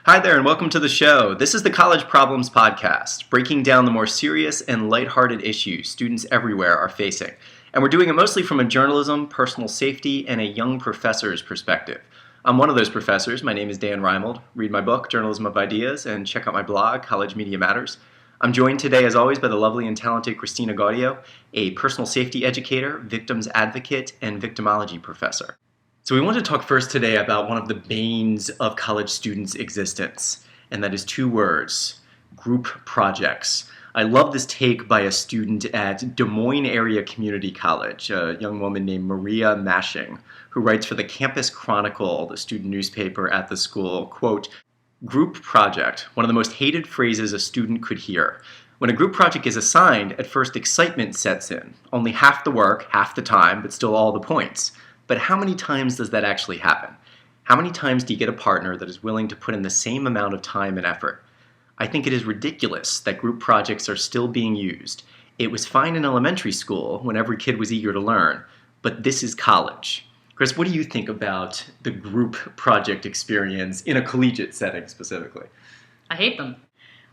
Hi there, and welcome to the show. This is the College Problems Podcast, breaking down the more serious and lighthearted issues students everywhere are facing. And we're doing it mostly from a journalism, personal safety, and a young professor's perspective. I'm one of those professors. My name is Dan Reimold. Read my book, Journalism of Ideas, and check out my blog, College Media Matters. I'm joined today, as always, by the lovely and talented Christina Gaudio, a personal safety educator, victims advocate, and victimology professor. So we want to talk first today about one of the banes of college students' existence, and that is two words: group projects. I love this take by a student at Des Moines Area Community College, a young woman named Maria Mashing, who writes for the Campus Chronicle, the student newspaper at the school, quote, "Group project, one of the most hated phrases a student could hear. When a group project is assigned, at first excitement sets in. Only half the work, half the time, but still all the points. But how many times does that actually happen? How many times do you get a partner that is willing to put in the same amount of time and effort? I think it is ridiculous that group projects are still being used. It was fine in elementary school when every kid was eager to learn, but this is college." Chris, what do you think about the group project experience in a collegiate setting specifically? I hate them.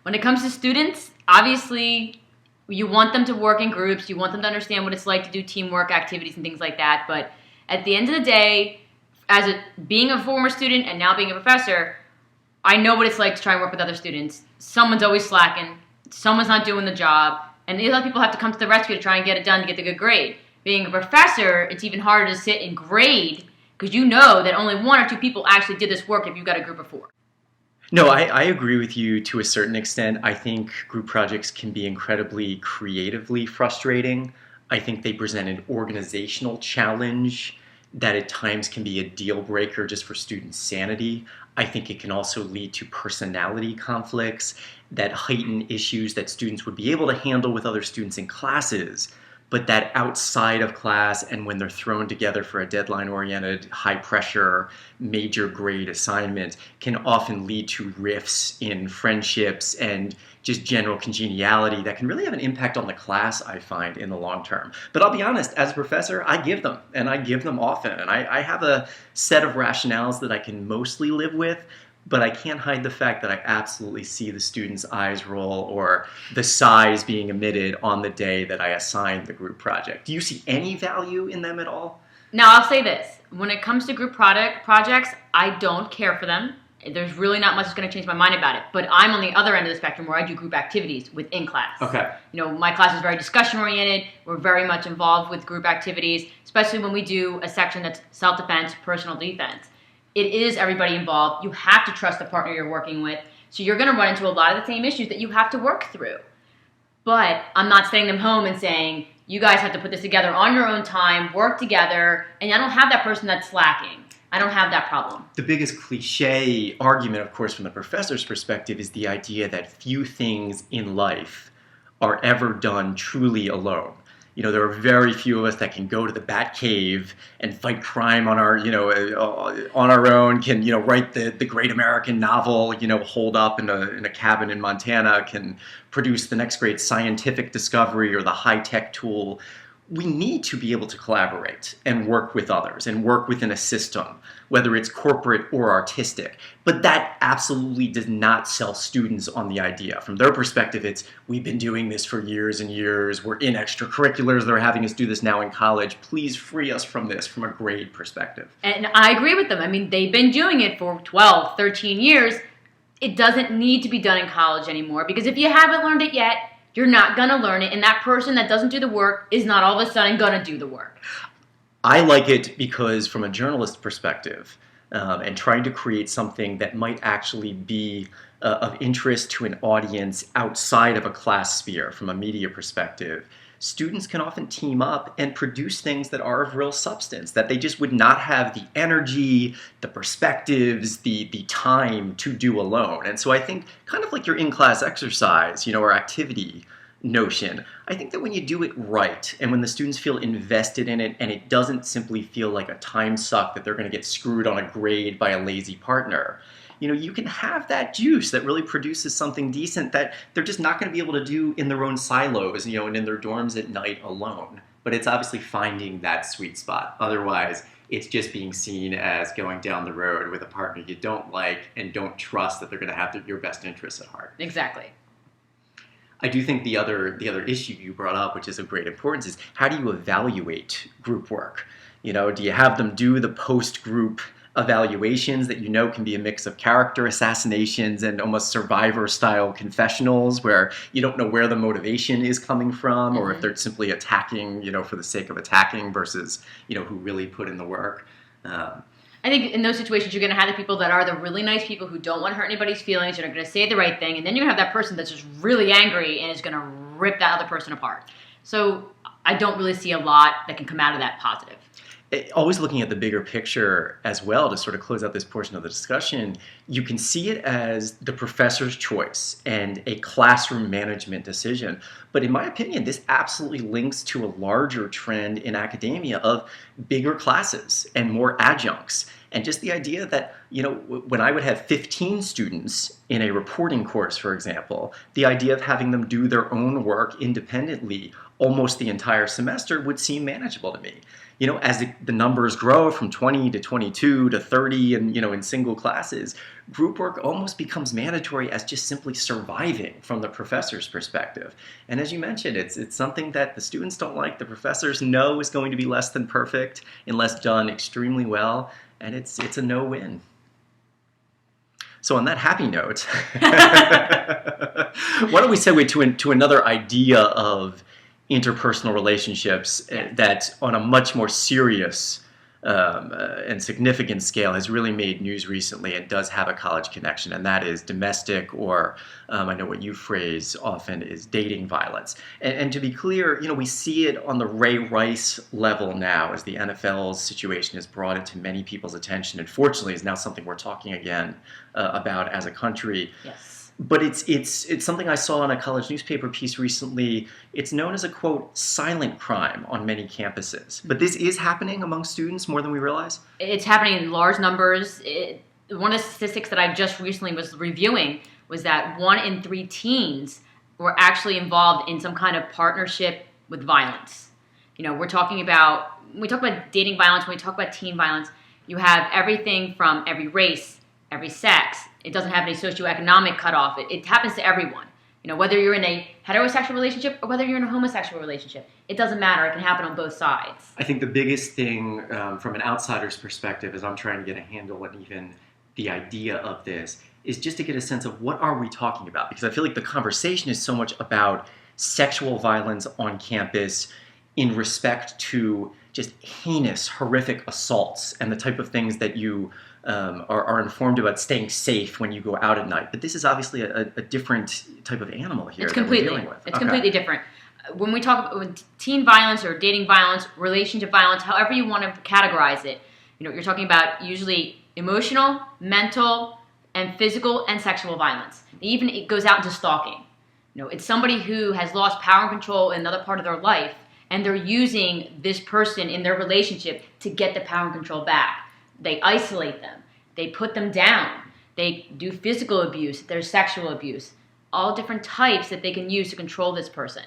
When it comes to students, obviously you want them to work in groups, you want them to understand what it's like to do teamwork activities and things like that, but at the end of the day, being a former student and now being a professor, I know what it's like to try and work with other students. Someone's always slacking, someone's not doing the job, and a lot of people have to come to the rescue to try and get it done to get the good grade. Being a professor, it's even harder to sit and grade because you know that only one or two people actually did this work if you've got a group of four. No, I agree with you to a certain extent. I think group projects can be incredibly creatively frustrating. I think they present an organizational challenge that at times can be a deal breaker just for student sanity. I think it can also lead to personality conflicts that heighten issues that students would be able to handle with other students in classes, but that outside of class and when they're thrown together for a deadline-oriented, high-pressure, major grade assignment can often lead to rifts in friendships and just general congeniality that can really have an impact on the class, I find, in the long term. But I'll be honest, as a professor, I give them, and I give them often. And I have a set of rationales that I can mostly live with, but I can't hide the fact that I absolutely see the students' eyes roll or the sighs being emitted on the day that I assign the group project. Do you see any value in them at all? Now, I'll say this. When it comes to group projects, I don't care for them. There's really not much that's going to change my mind about it. But I'm on the other end of the spectrum where I do group activities within class. Okay. You know, my class is very discussion-oriented. We're very much involved with group activities, especially when we do a section that's self-defense, personal defense. It is everybody involved. You have to trust the partner you're working with. So you're going to run into a lot of the same issues that you have to work through. But I'm not sending them home and saying, you guys have to put this together on your own time, work together, and I don't have that person that's slacking. I don't have that problem. The biggest cliche argument, of course, from the professor's perspective is the idea that few things in life are ever done truly alone. You know, there are very few of us that can go to the Bat Cave and fight crime on our, on our own, can, write the great American novel, holed up in a cabin in Montana, can produce the next great scientific discovery or the high-tech tool. We need to be able to collaborate and work with others and work within a system, whether it's corporate or artistic. But that absolutely does not sell students on the idea. From their perspective, it's, we've been doing this for years and years. We're in extracurriculars. They're having us do this now in college. Please free us from this from a grade perspective. And I agree with them. I mean, they've been doing it for 12, 13 years. It doesn't need to be done in college anymore because if you haven't learned it yet, you're not going to learn it, and that person that doesn't do the work is not all of a sudden going to do the work. I like it because from a journalist perspective, and trying to create something that might actually be of interest to an audience outside of a class sphere from a media perspective, students can often team up and produce things that are of real substance, that they just would not have the energy, the perspectives, the time to do alone. And so I think kind of like your in-class exercise, or activity notion, I think that when you do it right and when the students feel invested in it and it doesn't simply feel like a time suck that they're going to get screwed on a grade by a lazy partner, you can have that juice that really produces something decent that they're just not going to be able to do in their own silos, and in their dorms at night alone. But it's obviously finding that sweet spot. Otherwise, it's just being seen as going down the road with a partner you don't like and don't trust that they're going to have your best interests at heart. Exactly. I do think the other issue you brought up, which is of great importance, is how do you evaluate group work? Do you have them do the post-group evaluations that can be a mix of character assassinations and almost Survivor-style confessionals where you don't know where the motivation is coming from, or if they're simply attacking, for the sake of attacking versus, who really put in the work. I think in those situations, you're going to have the people that are the really nice people who don't want to hurt anybody's feelings and are going to say the right thing. And then you're going to have that person that's just really angry and is going to rip that other person apart. So I don't really see a lot that can come out of that positive. Always looking at the bigger picture as well to sort of close out this portion of the discussion, you can see it as the professor's choice and a classroom management decision. But in my opinion, this absolutely links to a larger trend in academia of bigger classes and more adjuncts. And just the idea that, when I would have 15 students in a reporting course, for example, the idea of having them do their own work independently almost the entire semester would seem manageable to me. As the numbers grow from 20 to 22 to 30 and, in single classes, group work almost becomes mandatory as just simply surviving from the professor's perspective. And as you mentioned, it's something that the students don't like, the professors know is going to be less than perfect unless done extremely well, and it's a no-win. So on that happy note, why don't we segue to another idea of interpersonal relationships that on a much more serious and significant scale has really made news recently and does have a college connection, and that is domestic, or I know what you phrase often is dating violence. And to be clear, we see it on the Ray Rice level now as the NFL's situation has brought it to many people's attention, and fortunately is now something we're talking again about as a country. Yes. But it's something I saw in a college newspaper piece recently. It's known as a, quote, silent crime on many campuses. But this is happening among students more than we realize? It's happening in large numbers. One of the statistics that I just recently was reviewing was that 1 in 3 teens were actually involved in some kind of partnership with violence. We're talking about, when we talk about dating violence, when we talk about teen violence, you have everything from every race, every sex. It doesn't have any socioeconomic cutoff. It happens to everyone. Whether you're in a heterosexual relationship or whether you're in a homosexual relationship, it doesn't matter. It can happen on both sides. I think the biggest thing from an outsider's perspective, as I'm trying to get a handle on even the idea of this, is just to get a sense of what are we talking about? Because I feel like the conversation is so much about sexual violence on campus in respect to just heinous, horrific assaults and the type of things that you are informed about staying safe when you go out at night. But this is obviously a different type of animal here that we're dealing with. It's completely different. When we talk about teen violence or dating violence, relationship violence, however you want to categorize it, you're talking about usually emotional, mental, and physical and sexual violence. Even it goes out into stalking. It's somebody who has lost power and control in another part of their life, and they're using this person in their relationship to get the power and control back. They isolate them. They put them down. They do physical abuse. There's sexual abuse. All different types that they can use to control this person.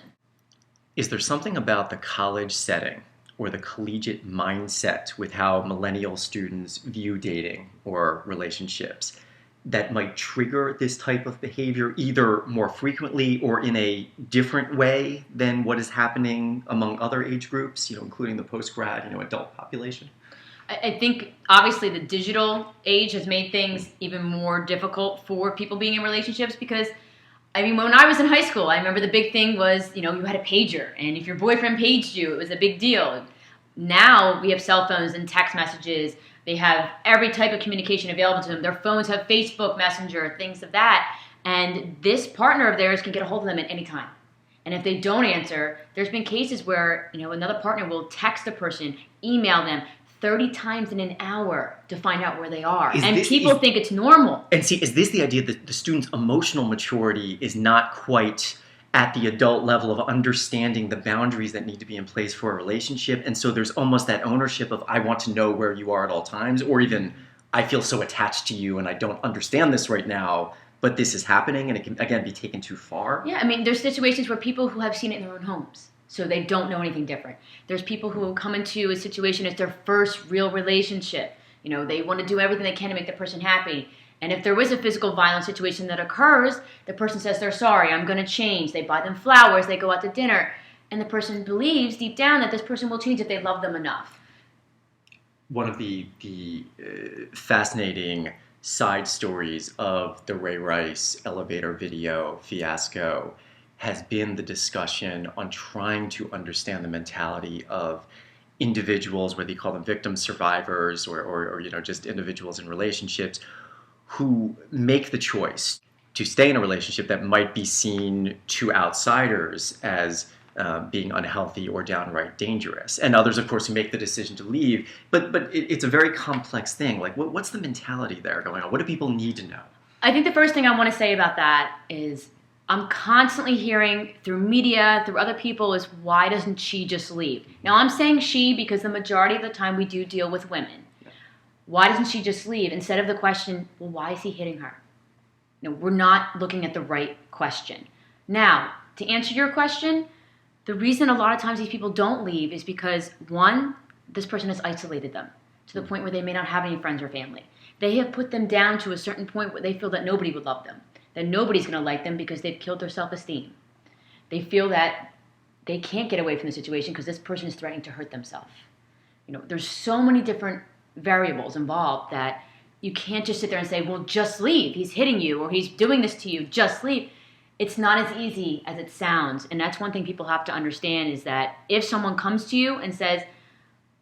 Is there something about the college setting or the collegiate mindset with how millennial students view dating or relationships that might trigger this type of behavior either more frequently or in a different way than what is happening among other age groups, including the post-grad, adult population? I think obviously the digital age has made things even more difficult for people being in relationships because, when I was in high school, I remember the big thing was, you had a pager, and if your boyfriend paged you, it was a big deal. Now we have cell phones and text messages. They have every type of communication available to them. Their phones have Facebook Messenger, things of that, and this partner of theirs can get a hold of them at any time. And if they don't answer, there's been cases where, another partner will text a person, email them, 30 times in an hour to find out where they are. People think it's normal. And see, is this the idea that the student's emotional maturity is not quite at the adult level of understanding the boundaries that need to be in place for a relationship? And so there's almost that ownership of, I want to know where you are at all times, or even, I feel so attached to you and I don't understand this right now, but this is happening and it can, again, be taken too far. Yeah, there's situations where people who have seen it in their own homes. So they don't know anything different. There's people who come into a situation as their first real relationship. They want to do everything they can to make the person happy. And if there is a physical violence situation that occurs, the person says they're sorry, I'm going to change. They buy them flowers, they go out to dinner. And the person believes deep down that this person will change if they love them enough. One of the fascinating side stories of the Ray Rice elevator video fiasco has been the discussion on trying to understand the mentality of individuals, whether you call them victims, survivors, or just individuals in relationships who make the choice to stay in a relationship that might be seen to outsiders as being unhealthy or downright dangerous, and others, of course, who make the decision to leave. But it's a very complex thing. Like, what's the mentality there going on? What do people need to know? I think the first thing I want to say about that is I'm constantly hearing through media, through other people, is why doesn't she just leave? Now, I'm saying she because the majority of the time we do deal with women. Why doesn't she just leave? Instead of the question, well, why is he hitting her? We're not looking at the right question. Now, to answer your question, the reason a lot of times these people don't leave is because, one, this person has isolated them to the point where they may not have any friends or family. They have put them down to a certain point where they feel that nobody would love them, that nobody's going to like them because they've killed their self-esteem. They feel that they can't get away from the situation because this person is threatening to hurt themselves. There's so many different variables involved that you can't just sit there and say, well, just leave. He's hitting you or he's doing this to you. Just leave. It's not as easy as it sounds. And that's one thing people have to understand is that if someone comes to you and says,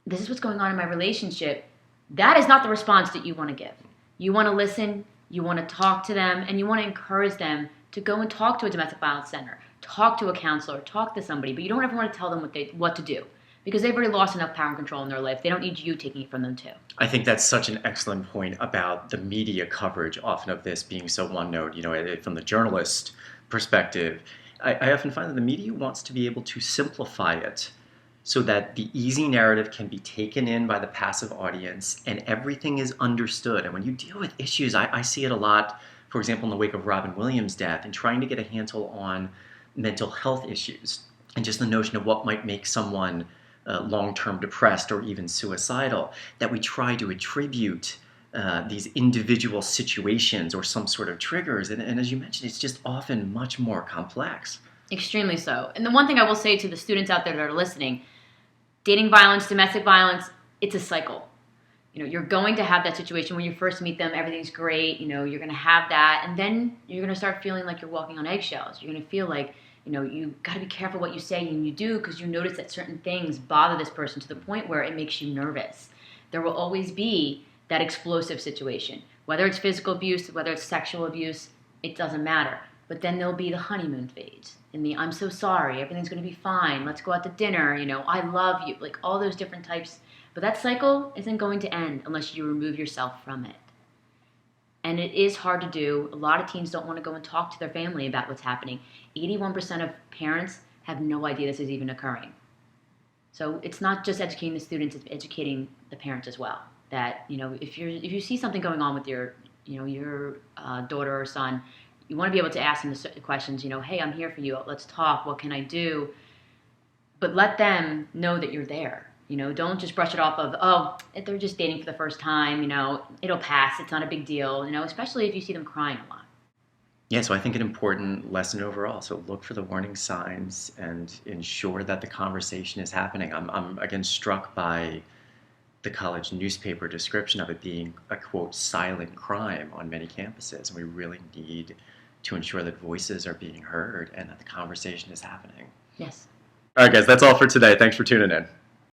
this is what's going on in my relationship, that is not the response that you want to give. You want to listen, you want to talk to them, and you want to encourage them to go and talk to a domestic violence center, talk to a counselor, talk to somebody, but you don't ever want to tell them what to do because they've already lost enough power and control in their life. They don't need you taking it from them too. I think that's such an excellent point about the media coverage often of this being so one note. From the journalist perspective, I often find that the media wants to be able to simplify it so that the easy narrative can be taken in by the passive audience and everything is understood. And when you deal with issues, I see it a lot, for example, in the wake of Robin Williams' death, and trying to get a handle on mental health issues and just the notion of what might make someone long-term depressed or even suicidal, that we try to attribute these individual situations or some sort of triggers. And as you mentioned, it's just often much more complex. Extremely so. And the one thing I will say to the students out there that are listening, dating violence, domestic violence, it's a cycle. You're going to have that situation when you first meet them, everything's great, you're going to have that, and then you're going to start feeling like you're walking on eggshells. You're going to feel like, you got to be careful what you say and you do because you notice that certain things bother this person to the point where it makes you nervous. There will always be that explosive situation. Whether it's physical abuse, whether it's sexual abuse, it doesn't matter. But then there'll be the honeymoon phase and the I'm so sorry, everything's going to be fine, let's go out to dinner, I love you, like all those different types. But that cycle isn't going to end unless you remove yourself from it. And it is hard to do. A lot of teens don't want to go and talk to their family about what's happening. 81% of parents have no idea this is even occurring. So it's not just educating the students, it's educating the parents as well. That, if you see something going on with your daughter or son, you want to be able to ask them the questions, hey, I'm here for you, let's talk, what can I do? But let them know that you're there. Don't just brush it off of, oh, they're just dating for the first time, it'll pass, it's not a big deal, especially if you see them crying a lot. Yeah, so I think an important lesson overall. So look for the warning signs and ensure that the conversation is happening. I'm again struck by the college newspaper description of it being a, quote, silent crime on many campuses. And we really need to ensure that voices are being heard and that the conversation is happening. Yes. All right, guys, that's all for today. Thanks for tuning in.